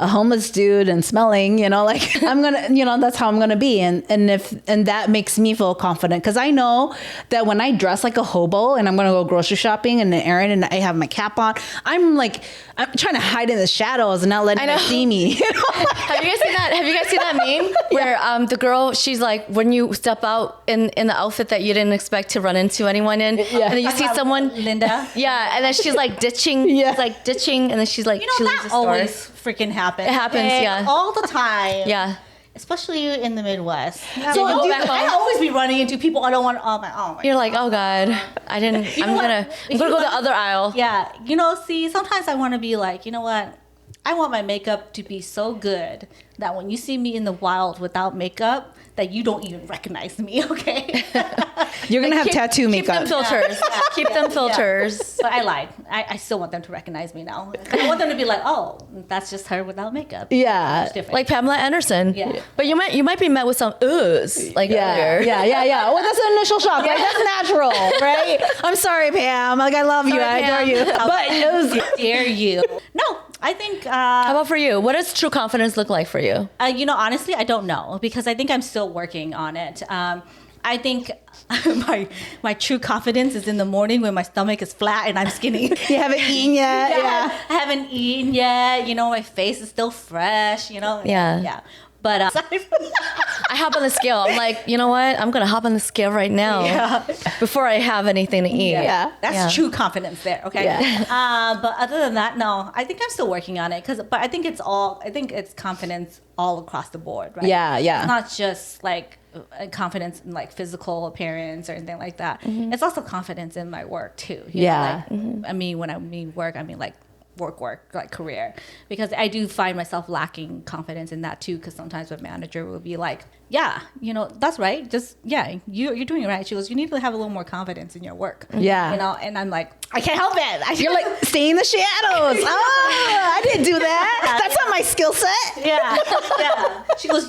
a homeless dude and smelling, you know, like I'm going to, you know, that's how I'm going to be. And that makes me feel confident. Cause I know that when I dress like a hobo and I'm going to go grocery shopping and an errand and I have my cap on, I'm trying to hide in the shadows and not letting them see me. You know? Have you guys seen that meme where the girl, she's like, when you step out in the outfit that you didn't expect to run into anyone in, and then you see someone, Linda. Yeah. And then she's like ditching, and then she's like, you know, she leaves that the store. always freaking happen. It happens, yeah. All the time. Yeah. Especially in the Midwest. So I always be running into people I don't want. Oh my You're like, oh God, I'm gonna go the other aisle. Yeah, see, sometimes I want to be like, you know what? I want my makeup to be so good that when you see me in the wild without makeup, that you don't even recognize me. Okay. You're gonna have tattoo makeup. Keep them filters. Keep them filters. But I lied. I still want them to recognize me now. I want them to be like, oh, that's just her without makeup. Yeah. It's different. Like Pamela Anderson. Yeah. But you might be met with some oohs earlier. Yeah. Well, that's an initial shock, right? That's natural, right? I'm sorry, Pam. Like, I love you. I adore you. But it was... How dare you? No, I think... How about for you? What does true confidence look like for you? Honestly, I don't know, because I think I'm still working on it. I think my true confidence is in the morning when my stomach is flat and I'm skinny. You haven't eaten yet? Yeah. I haven't eaten yet. My face is still fresh, Yeah. But I hop on the scale. I'm like, you know what? I'm going to hop on the scale right now before I have anything to eat. Yeah. That's true confidence there, okay? Yeah. But other than that, no. I think I'm still working on it. But I think it's confidence all across the board, right? Yeah. It's not just like confidence in like physical appearance or anything like that. Mm-hmm. It's also confidence in my work too. I mean, when I mean work, I mean like work, like career, because I do find myself lacking confidence in that too, because sometimes a manager will be like, yeah, that's right, just you're doing it right. She goes, you need to have a little more confidence in your work. And I'm like, I can't help it. You're like, stay in the shadows. I didn't do that. That's not my skill set. Yeah.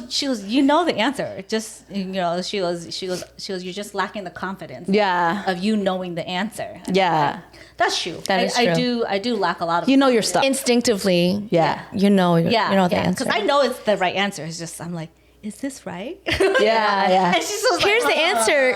She goes, you know the answer. Just, she goes, you're just lacking the confidence. Yeah. Of you knowing the answer. Yeah. That's true. That is true. I do lack a lot of. You know your stuff instinctively. Yeah. You know the answer. Because I know it's the right answer. It's just I'm like, is this right? Yeah. And she's just here's like, the answer. ...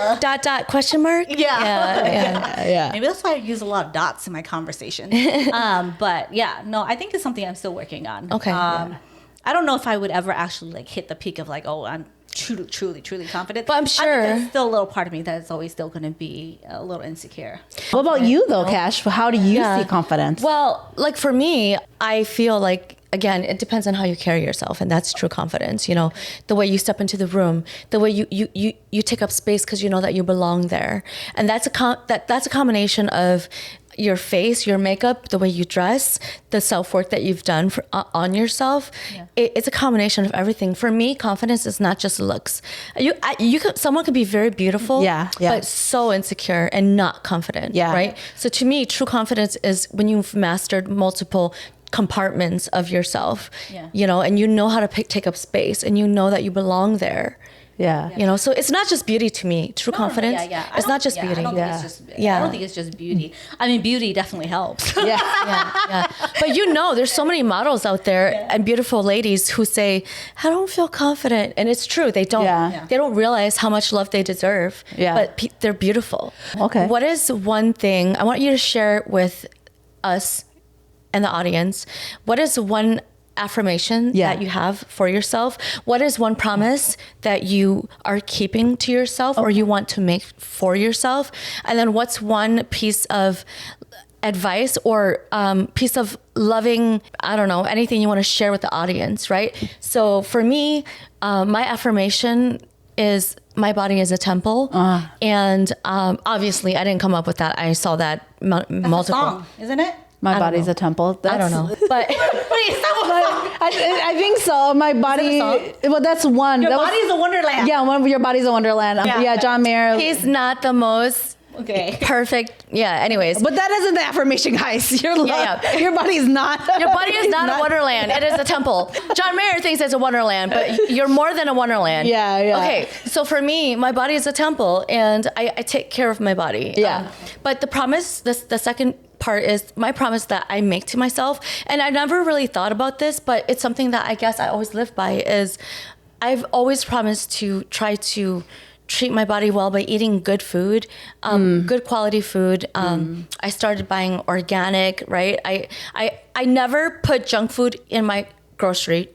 question mark. Yeah. Maybe that's why I use a lot of dots in my conversation. But yeah, no, I think it's something I'm still working on. Okay. I don't know if I would ever actually like hit the peak of like, oh, I'm truly confident. But I'm sure there's still a little part of me that is always still going to be a little insecure. What about you though, Cash? How do you see confidence? Well, like for me, I feel like, again, it depends on how you carry yourself, and that's true confidence. The way you step into the room, the way you take up space because you know that you belong there, and that's a combination of your face, your makeup, the way you dress, the self-work that you've done on yourself. Yeah. It's a combination of everything. For me, confidence is not just looks. Someone could be very beautiful, but so insecure and not confident, right? So to me, true confidence is when you've mastered multiple compartments of yourself, and you know how to take up space, and you know that you belong there. Yeah. So it's not just beauty to me. True confidence. It's not just beauty. I don't think it's just beauty. I mean, beauty definitely helps. Yeah. But there's so many models out there and beautiful ladies who say, I don't feel confident. And it's true. They don't. They don't realize how much love they deserve. Yeah. But they're beautiful. Okay. What is one thing I want you to share with us and the audience? What is one affirmation that you have for yourself? What is one promise that you are keeping to yourself or you want to make for yourself? And then what's one piece of advice or piece of loving, I don't know, anything you want to share with the audience, right? So for me, my affirmation is my body is a temple. And obviously I didn't come up with that. I saw that multiple. That's a song, isn't it? My body's a temple. I don't know. But I think so. My body. Well, that's one. Your body's a wonderland. Yeah, your body's a wonderland. Yeah, John Mayer. He's not the most perfect. Yeah. Anyways, but that isn't the affirmation, guys. Your body is not. Your body is not a wonderland. It is a temple. John Mayer thinks it's a wonderland, but you're more than a wonderland. Yeah. Okay. So for me, my body is a temple, and I take care of my body. Yeah. But the promise, the second part is my promise that I make to myself, and I never really thought about this, but it's something that I guess I always live by, is I've always promised to try to treat my body well by eating good food, good quality food. I started buying organic, right? I never put junk food in my grocery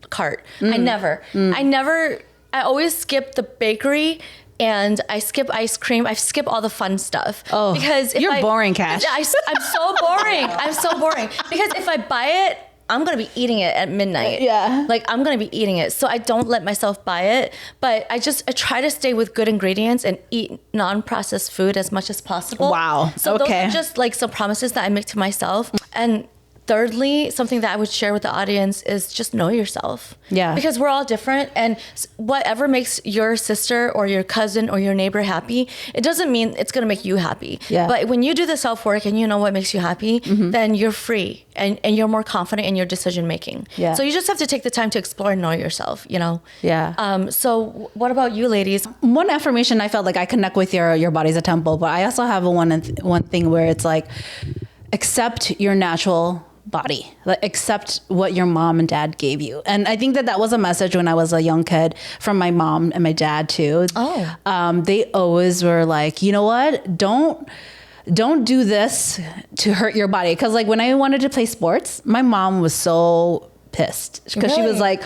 cart. I always skip the bakery, and I skip ice cream. I skip all the fun stuff. Oh, because you're boring, Cash. I'm so boring. I'm so boring. Because if I buy it, I'm going to be eating it at midnight. Yeah. Like, I'm going to be eating it. So I don't let myself buy it. But I try to stay with good ingredients and eat non-processed food as much as possible. Wow. So those are just like some promises that I make to myself. And thirdly, something that I would share with the audience is just know yourself. Yeah. Because we're all different, and whatever makes your sister or your cousin or your neighbor happy, it doesn't mean it's going to make you happy. Yeah. But when you do the self-work and you know what makes you happy, then you're free and you're more confident in your decision making. Yeah. So you just have to take the time to explore and know yourself, you know? Yeah. So what about you ladies? One affirmation, I felt like I connect with your body's a temple, but I also have one thing where it's like, accept your natural body, like accept what your mom and dad gave you. And I think that was a message when I was a young kid from my mom and my dad too. They always were like, you know what, don't do this to hurt your body. Because like when I wanted to play sports, my mom was so pissed because she was like,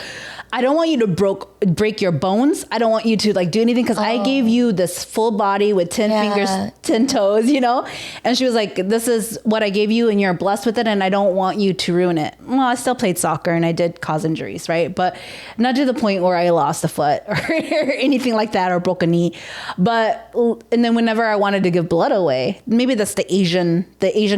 I don't want you to break your bones. I don't want you to like do anything because I gave you this full body with 10 fingers, 10 toes, you know? And she was like, this is what I gave you and you're blessed with it and I don't want you to ruin it. Well, I still played soccer and I did cause injuries, right? But not to the point where I lost a foot or anything like that or broke a knee. But, and then whenever I wanted to give blood away, maybe that's the Asian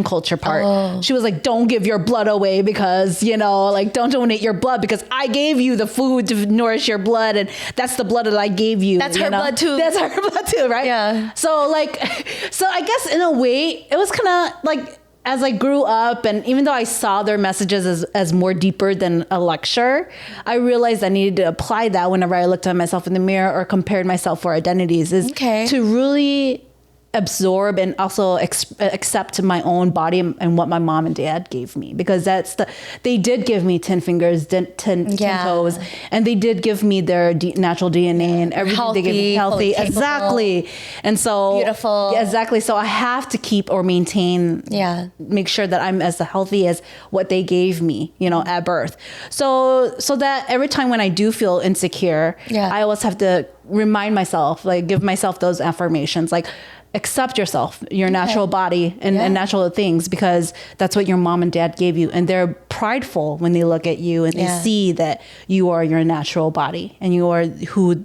culture part. She was like, don't give your blood away because, you know, like don't donate your blood because I gave you the food to nourish your blood and that's the blood that I gave you. That's her blood too. That's her blood too, right? Yeah. So I guess in a way it was kind of like as I grew up and even though I saw their messages as more deeper than a lecture, I realized I needed to apply that whenever I looked at myself in the mirror or compared myself for identities is to really absorb and also accept my own body and what my mom and dad gave me because they did give me 10 fingers 10 toes and they did give me their natural DNA and everything. Healthy, they gave me healthy, exactly. And so beautiful, exactly. So I have to keep or maintain, make sure that I'm as healthy as what they gave me, you know, at birth. So that every time when I do feel insecure, I always have to remind myself, like give myself those affirmations, like accept yourself, your natural body and natural things because that's what your mom and dad gave you. And they're prideful when they look at you and they see that you are your natural body and you are who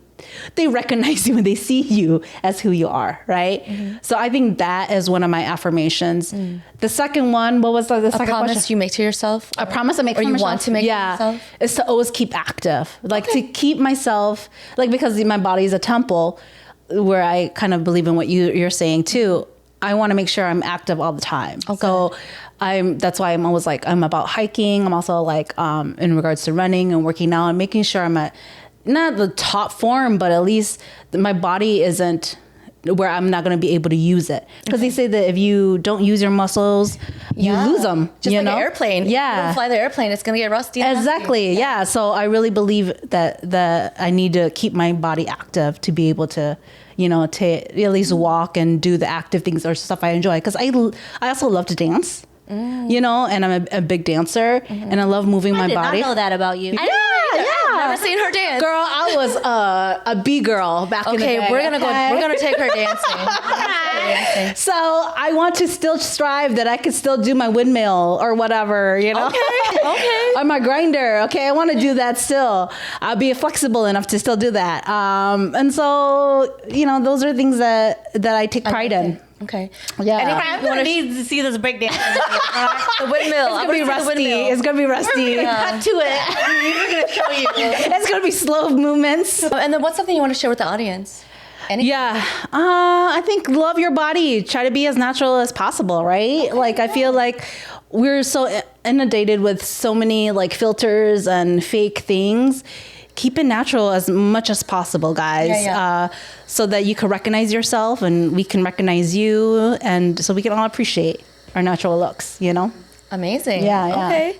they recognize you when they see you as who you are. Right. So I think that is one of my affirmations. The second one, what was the second promise question? you make to yourself? A promise I make or to you myself? Want to make to yourself? Is to always keep active, like to keep myself, like because my body is a temple where I kind of believe in what you're saying too. I want to make sure I'm active all the time. So that's why I'm always like, I'm about hiking. I'm also like, in regards to running and working out and making sure I'm at not the top form, but at least my body isn't where I'm not going to be able to use it. Because they say that if you don't use your muscles, you lose them. Just you like know? an airplane. Yeah. You don't fly the airplane, it's going to get rusty. Exactly. Yeah. So I really believe that I need to keep my body active to be able to, you know, to at least walk and do the active things or stuff I enjoy. Because I also love to dance. You know, and I'm a big dancer and I love moving my body. I did not know that about you. I've never seen her dance. Girl, I was a B girl back in the day. Okay, we're gonna take her dancing. So I want to still strive that I could still do my windmill or whatever, you know? Okay. Or my grinder. Okay, I want to do that still. I'll be flexible enough to still do that. And so, you know, those are things that I take pride in. Okay. Yeah. I'm gonna need to see this breakdown. The windmill. It's gonna be rusty. It's gonna be rusty. Cut to it. We're gonna show you. It's gonna be slow movements. And then what's something you want to share with the audience? I think love your body. Try to be as natural as possible, right? Like I feel like we're so inundated with so many like filters and fake things. Keep it natural as much as possible, guys. So that you can recognize yourself and we can recognize you, and so we can all appreciate our natural looks, you know? Amazing. Yeah.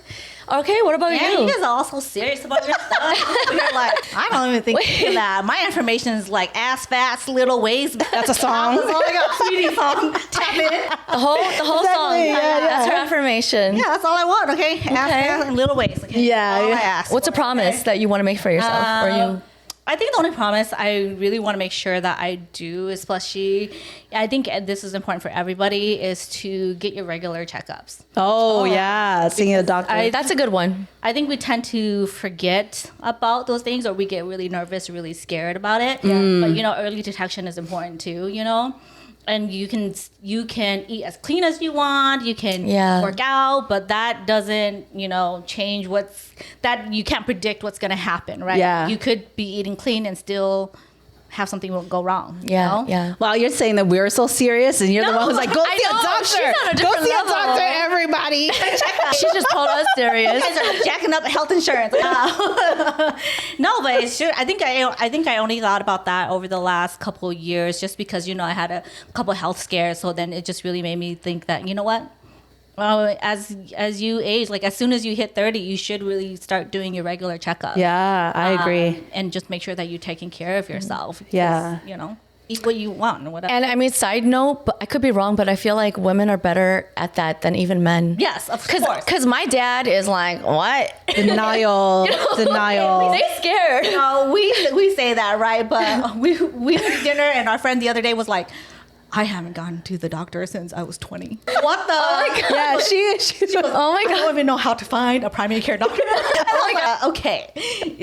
Okay, what about you? You guys are all so serious about your stuff. You're like, I don't even think that. My information is like ass fats, little waist. That's a song. That's all I got. Sweetie song. Tap in. The whole song. That's her affirmation. Yeah, that's all I want. Okay, ass fats and little waist. Okay, Yeah. All I ask. What's a promise that you want to make for yourself? Or you? I think the only promise I really want to make sure that I do, especially, I think this is important for everybody, is to get your regular checkups. Oh yeah, seeing a doctor. That's a good one. I think we tend to forget about those things, or we get really nervous, really scared about it. Yeah. But early detection is important too. And you can eat as clean as you want. You can work out, but that doesn't change that you can't predict what's going to happen, right? Yeah. You could be eating clean and still have something go wrong. Yeah. Wow, you're saying that we're so serious, and you're the one who's like, go see a doctor. She's on a Go different see level. a doctor, everybody. She just told us serious. You guys are jacking up health insurance. No, but it's true. I think I only thought about that over the last couple of years, just because I had a couple of health scares. So then it just really made me think that what. As you age, like as soon as you hit 30, you should really start doing your regular checkup. Yeah, I agree. And just make sure that you're taking care of yourself. Because, Yeah. Eat what you want and whatever. And I mean, side note, but I could be wrong, but I feel like women are better at that than even men. Yes, of course. Because my dad is like, what? Denial. Denial. They scared. We say that, right? But we went to dinner, and our friend the other day was like, I haven't gone to the doctor since I was 20. What the? Oh my God. Yeah, she Oh my I God. don't even know how to find a primary care doctor. Oh my God. Okay,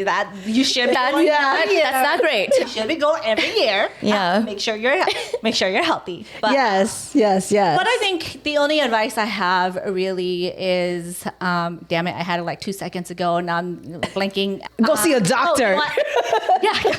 that you should be going That's not great. You should be going every year. Yeah. Make sure you're healthy. But, yes. But I think the only advice I have really is, damn it, I had it like 2 seconds ago, and I'm blanking. Go see a doctor.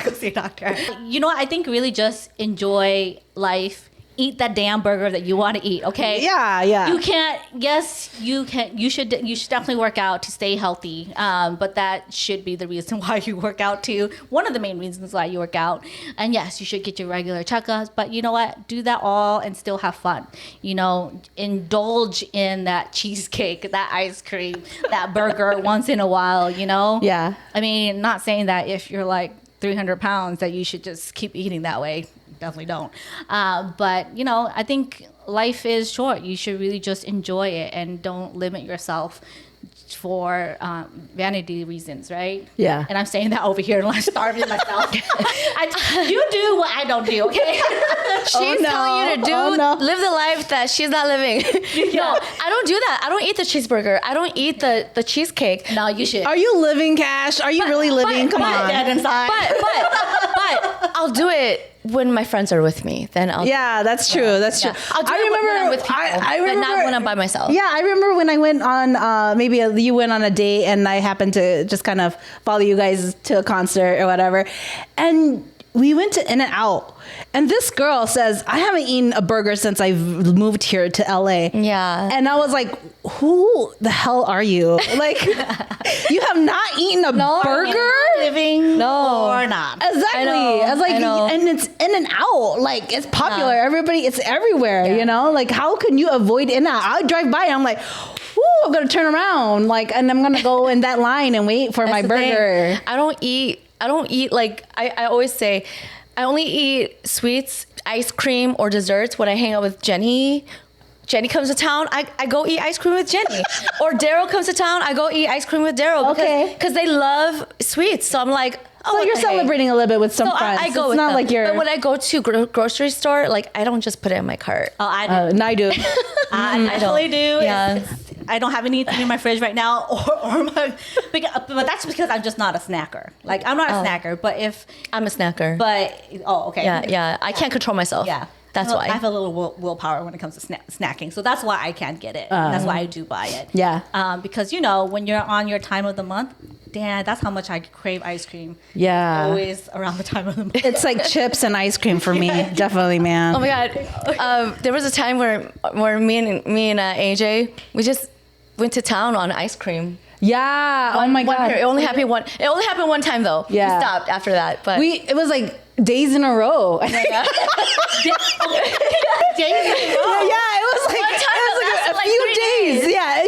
Go see a doctor. I think really just enjoy life. Eat that damn burger that you want to eat, okay? Yeah. You can't. Yes, you can. You should definitely work out to stay healthy. But that should be the reason why you work out too. One of the main reasons why you work out. And yes, you should get your regular checkups. But you know what? Do that all and still have fun. Indulge in that cheesecake, that ice cream, that burger once in a while. Yeah. I mean, not saying that if you're like 300 pounds that you should just keep eating that way. Definitely don't. But I think life is short. You should really just enjoy it and don't limit yourself for vanity reasons, right? Yeah. And I'm saying that over here and I'm starving myself. You do what I don't do, okay? She's telling you to live the life that she's not living. No, I don't do that. I don't eat the cheeseburger. I don't eat the cheesecake. No, you should. Are you living, Cash? Are you really living? Come on. Dead inside. But I'll do it when my friends are with me. Then I'll. Yeah, that's true. That's true. I'll do it when I'm with people, but not when I'm by myself. Yeah, I remember when I went on, maybe you went on a date and I happened to just kind of follow you guys to a concert or whatever. And we went to In-N-Out. And this girl says, I haven't eaten a burger since I've moved here to LA. Yeah. And I was like, who the hell are you? Like, you have not eaten a burger? Living or not. Exactly. I was like, and it's In-N-Out. Like, it's popular. Everybody, it's everywhere, Like, how can you avoid In-N-Out? I drive by and I'm like, ooh, I'm going to turn around. Like, and I'm going to go in that line and wait for my burger. I don't eat like, I always say, I only eat sweets, ice cream, or desserts when I hang out with Jenny. Jenny comes to town, I go eat ice cream with Jenny. Or Daryl comes to town, I go eat ice cream with Daryl. Because they love sweets. So I'm like, so you're celebrating a little bit with some friends. I go it's with not them. like you're. But when I go to grocery store, like, I don't just put it in my cart. Oh, I do. I do. I totally do. Yeah. I don't have anything in my fridge right now, but that's because I'm just not a snacker. Like, I'm not a snacker, but if I'm a snacker. Okay. Yeah. I can't control myself. Yeah. That's why. I have a little willpower when it comes to snacking. So that's why I can't get it. That's why I do buy it. Yeah. Because, when you're on your time of the month, damn, that's how much I crave ice cream. Yeah. Always around the time of the month. It's like chips and ice cream for me. Definitely, man. Oh my God. There was a time where me and AJ, we just went to town on ice cream. Yeah. Oh my God. It only happened one time though. Yeah. We stopped after that, but it was like days in a row. Days in a row. Yeah, it was like, a few days. Yeah,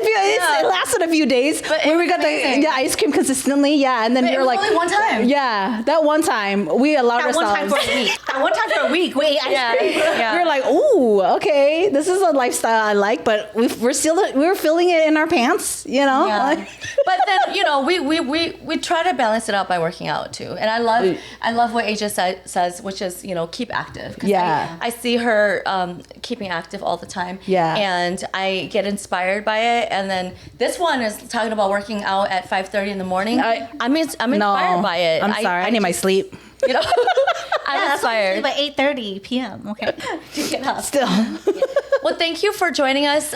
it lasted a few days where we got the ice cream consistently. Yeah, and then we were like, only one time. Yeah, that one time we allowed That ourselves. one time for a week. That one time for a week, we ate ice cream. We were like, ooh, okay, this is a lifestyle I like, but we were feeling it in our pants, you know. Yeah. But then, you know, we try to balance it out by working out too. And I love what Asia says, which is, you know, keep active. 'Cause I see her keeping active all the time. Yeah. And I get inspired by it. And then this one is talking about working out at 5:30 in the morning. I'm inspired by it. I'm sorry, I need my sleep. You know, I'm inspired. By 8:30 p.m. Okay. To get up. Still. Well, thank you for joining us,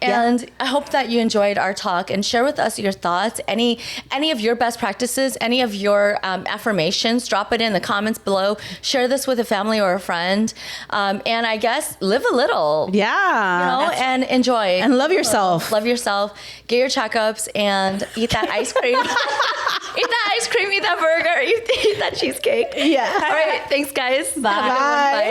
and I hope that you enjoyed our talk. And share with us your thoughts, any of your best practices, any of your affirmations. Drop it in the comments below. Share this with a family or a friend, and I guess live a little. Yeah. You know, and enjoy And love yourself. Love yourself. Get your checkups and eat that ice cream. Eat that ice cream. Eat that burger. Eat that cheesecake. Yeah. All right. Thanks, guys. Bye. Have a good one. Bye.